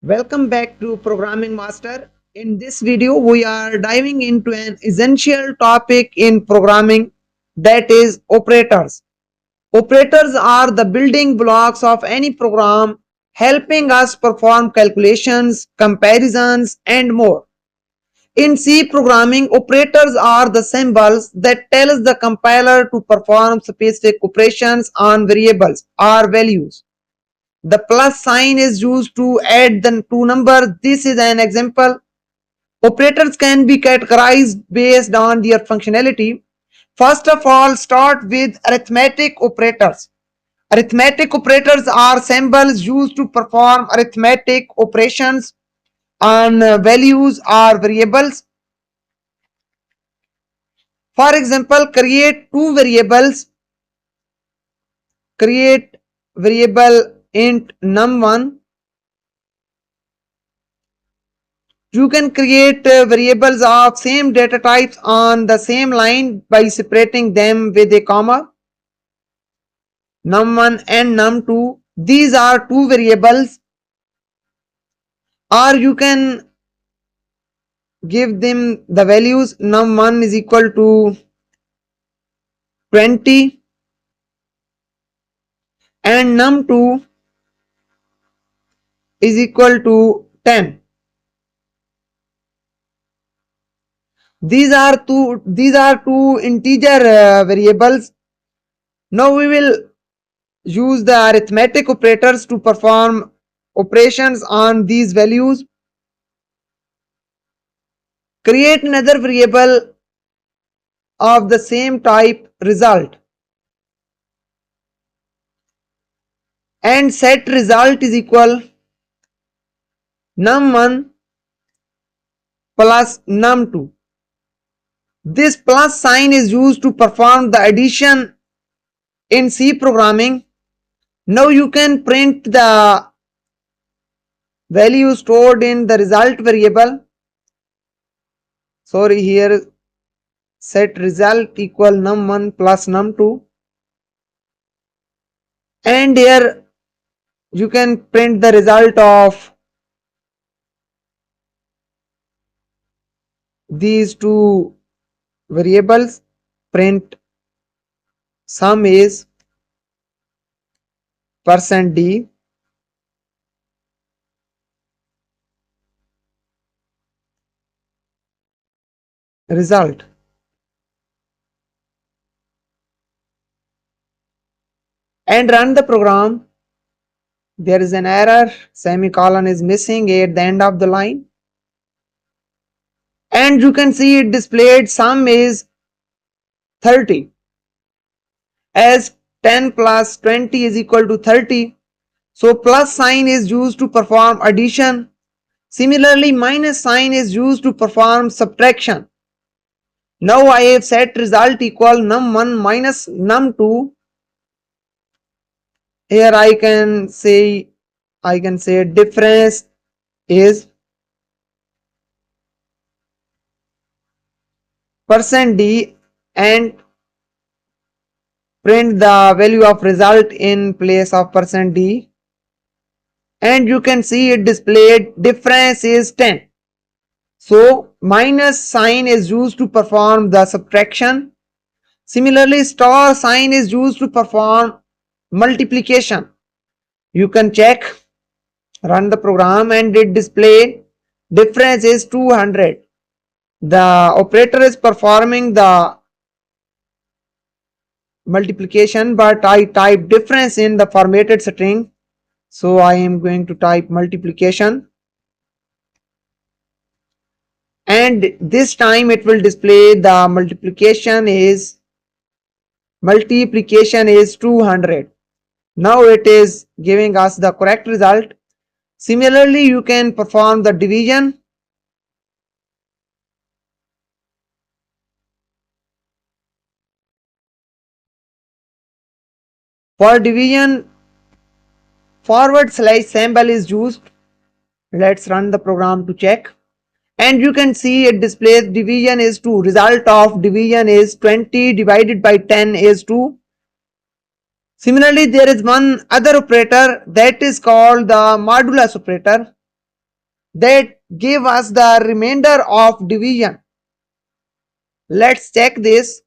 Welcome back to Programming Master. In this video, we are diving into an essential topic in programming, that is operators. Operators are the building blocks of any program, helping us perform calculations, comparisons, and more. In C programming, operators are the symbols that tells the compiler to perform specific operations on variables or values. The plus sign is used to add the two numbers. This is an example. Operators can be categorized based on their functionality. First of all, start with arithmetic operators. Arithmetic operators are symbols used to perform arithmetic operations on values or variables. For example, create variable int num1. You can create variables of same data types on the same line by separating them with a comma. Num1 and num2, these are two variables, or you can give them the values. Num1 is equal to 20 and num2 is equal to 10. These are two integer variables. Now we will use the arithmetic operators to perform operations on these values. Create another variable of the same type result and set result is equal num1 plus num2. This plus sign is used to perform the addition in C programming. Now you can print the value stored in the result variable. Sorry, here set result equal num1 plus num2, and here you can print the result of these two variables. Print sum is %d result, and run the program. There is an error, semicolon is missing at the end of the line, and you can see it displayed sum is 30, as 10 plus 20 is equal to 30. So plus sign is used to perform addition. Similarly, minus sign is used to perform subtraction. Now I have set result equal num1 minus num2. Here I can say difference is %d and print the value of result in place of %d, and you can see it displayed difference is 10. So minus sign is used to perform the subtraction. Similarly, star sign is used to perform multiplication. You can check, run the program, and it display difference is 200. The operator is performing the multiplication, but I type difference in the formatted string, so I am going to type multiplication, and this time it will display the multiplication is 200. Now it is giving us the correct result. Similarly, you can perform the division. For division, forward slash symbol is used. Let's run the program to check, and you can see it displays division is 2. Result of division is 20 divided by 10 is 2. Similarly, there is one other operator that is called the modulus operator. that give us the remainder of division. Let's check this.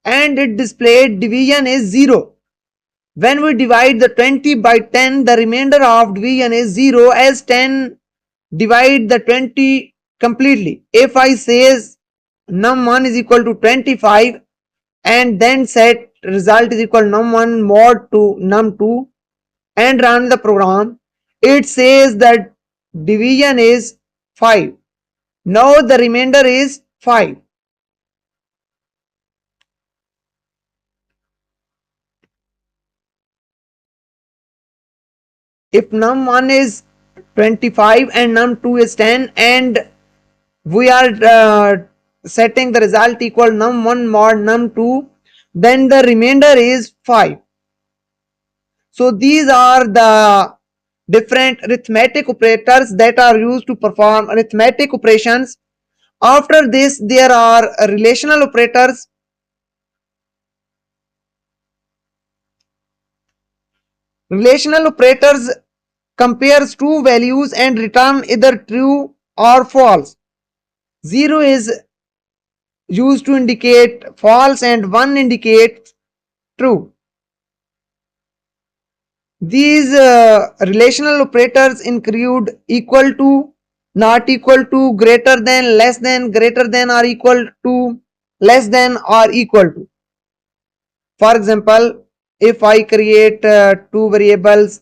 And it displayed division is 0. When we divide the 20 by 10, the remainder of division is 0 as 10 divide the 20 completely. If I says num1 is equal to 25 and then set result is equal num1 mod to num2 and run the program, it says that division is 5. Now the remainder is 5. If num1 is 25 and num2 is 10 and we are setting the result equal num1 mod num2, then the remainder is 5. So these are the different arithmetic operators that are used to perform arithmetic operations. After this, there are relational operators. Relational operators compares two values and return either true or false. 0 is used to indicate false and 1 indicates true. These relational operators include equal to, not equal to, greater than or equal to, less than or equal to. For example, if I create two variables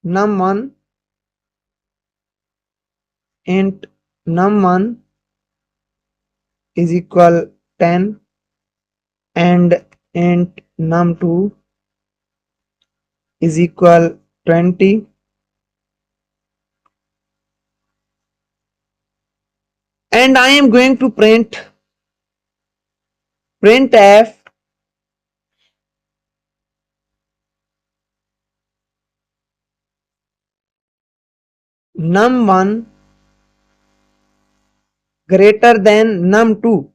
num1 int num1 is equal 10 and int num2 is equal 20, and I am going to printf num1 greater than num2.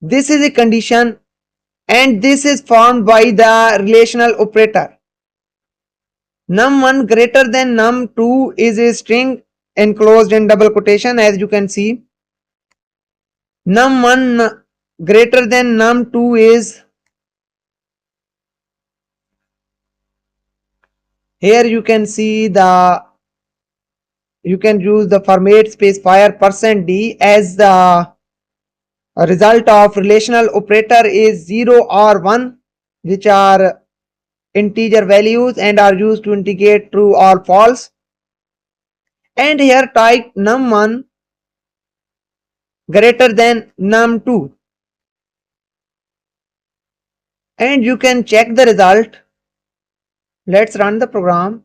This is a condition and this is formed by the relational operator. Num1 greater than num2 is a string enclosed in double quotation, as you can see. Num1 greater than num2 is, here you can see you can use the format specifier %d as the result of relational operator is 0 or 1, which are integer values and are used to indicate true or false. And here type num1 greater than num2 and you can check the result. Let's run the program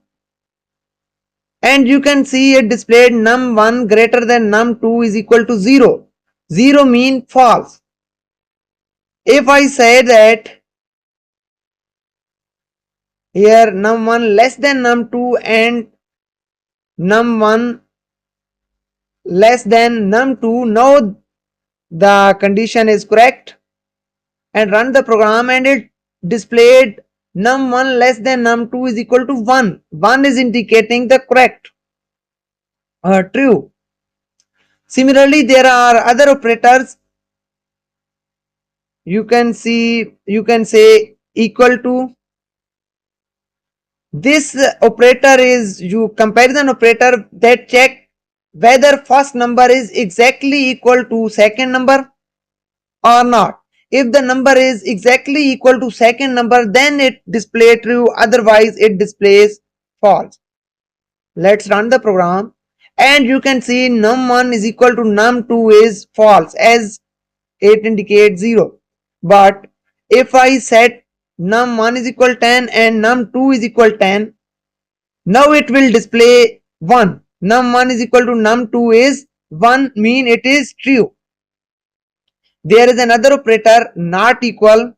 and you can see it displayed num1 greater than num2 is equal to 0. 0 mean false. If I say that here num1 less than num2 and num1 less than num2, now the condition is correct, and run the program and it displayed num1 less than num2 is equal to 1. 1 is indicating the correct true. Similarly, there are other operators. You can say equal to. This operator is comparison operator that check whether first number is exactly equal to second number or not. If the number is exactly equal to second number, then it displays true, otherwise it displays false. Let's run the program and you can see num1 is equal to num2 is false as it indicates 0. But if I set num1 is equal 10 and num2 is equal 10, now it will display 1. Num1 is equal to num2 is 1, mean it is true. There is another operator not equal.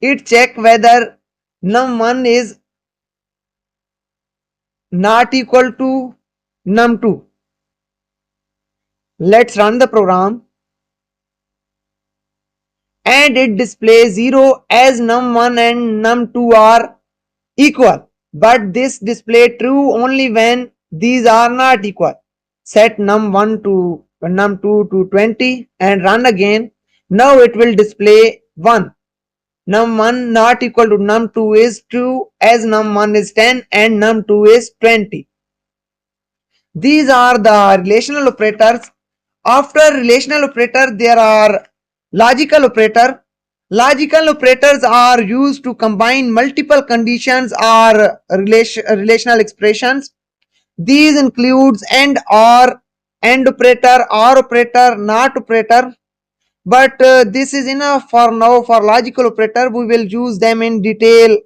It check whether num1 is not equal to num2. Let's run the program and it displays 0 as num1 and num2 are equal, but this display true only when these are not equal. Set num1 to num2 to 20 and run again. Now it will display 1. Num1 not equal to num2 is true as num1 is 10 and num2 is 20. These are the relational operators. After relational operator, there are logical operator. Logical operators are used to combine multiple conditions or relational expressions. These includes and or, and operator, or operator, not operator. But this is enough for now for logical operator. We will use them in detail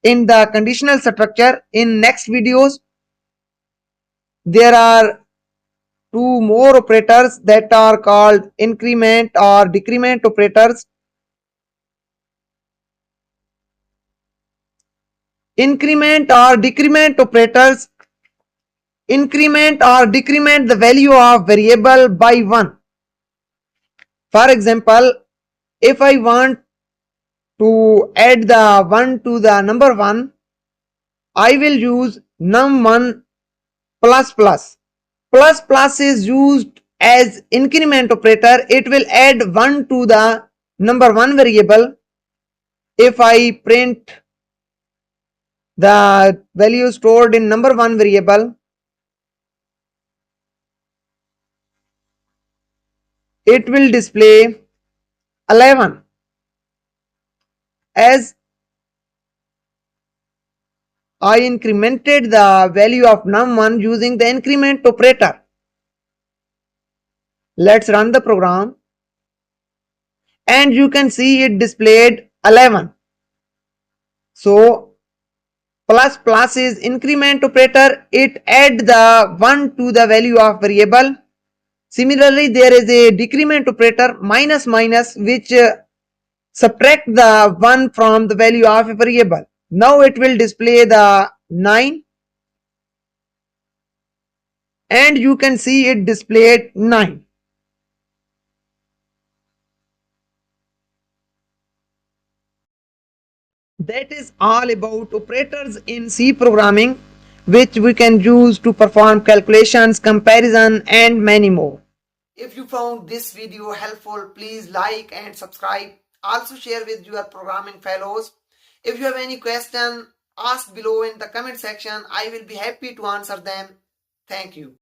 in the conditional structure in next videos. There are two more operators that are called increment or decrement operators. Increment or decrement operators increment or decrement the value of variable by 1. For example, if I want to add the 1 to the number 1, I will use num1 plus plus. Plus plus is used as increment operator. It will add 1 to the number 1 variable. If I print the value stored in number 1 variable, it will display 11 as I incremented the value of num1 using the increment operator. Let's run the program and you can see it displayed 11. So plus plus is increment operator. It add the 1 to the value of variable. Similarly, there is a decrement operator minus minus which subtract the 1 from the value of a variable. Now it will display the 9 and you can see it displayed 9. That is all about operators in C programming, which we can use to perform calculations, comparison and many more. If you found this video helpful, please like and subscribe. Also share with your programming fellows. If you have any question, ask below in the comment section. I will be happy to answer them. Thank you.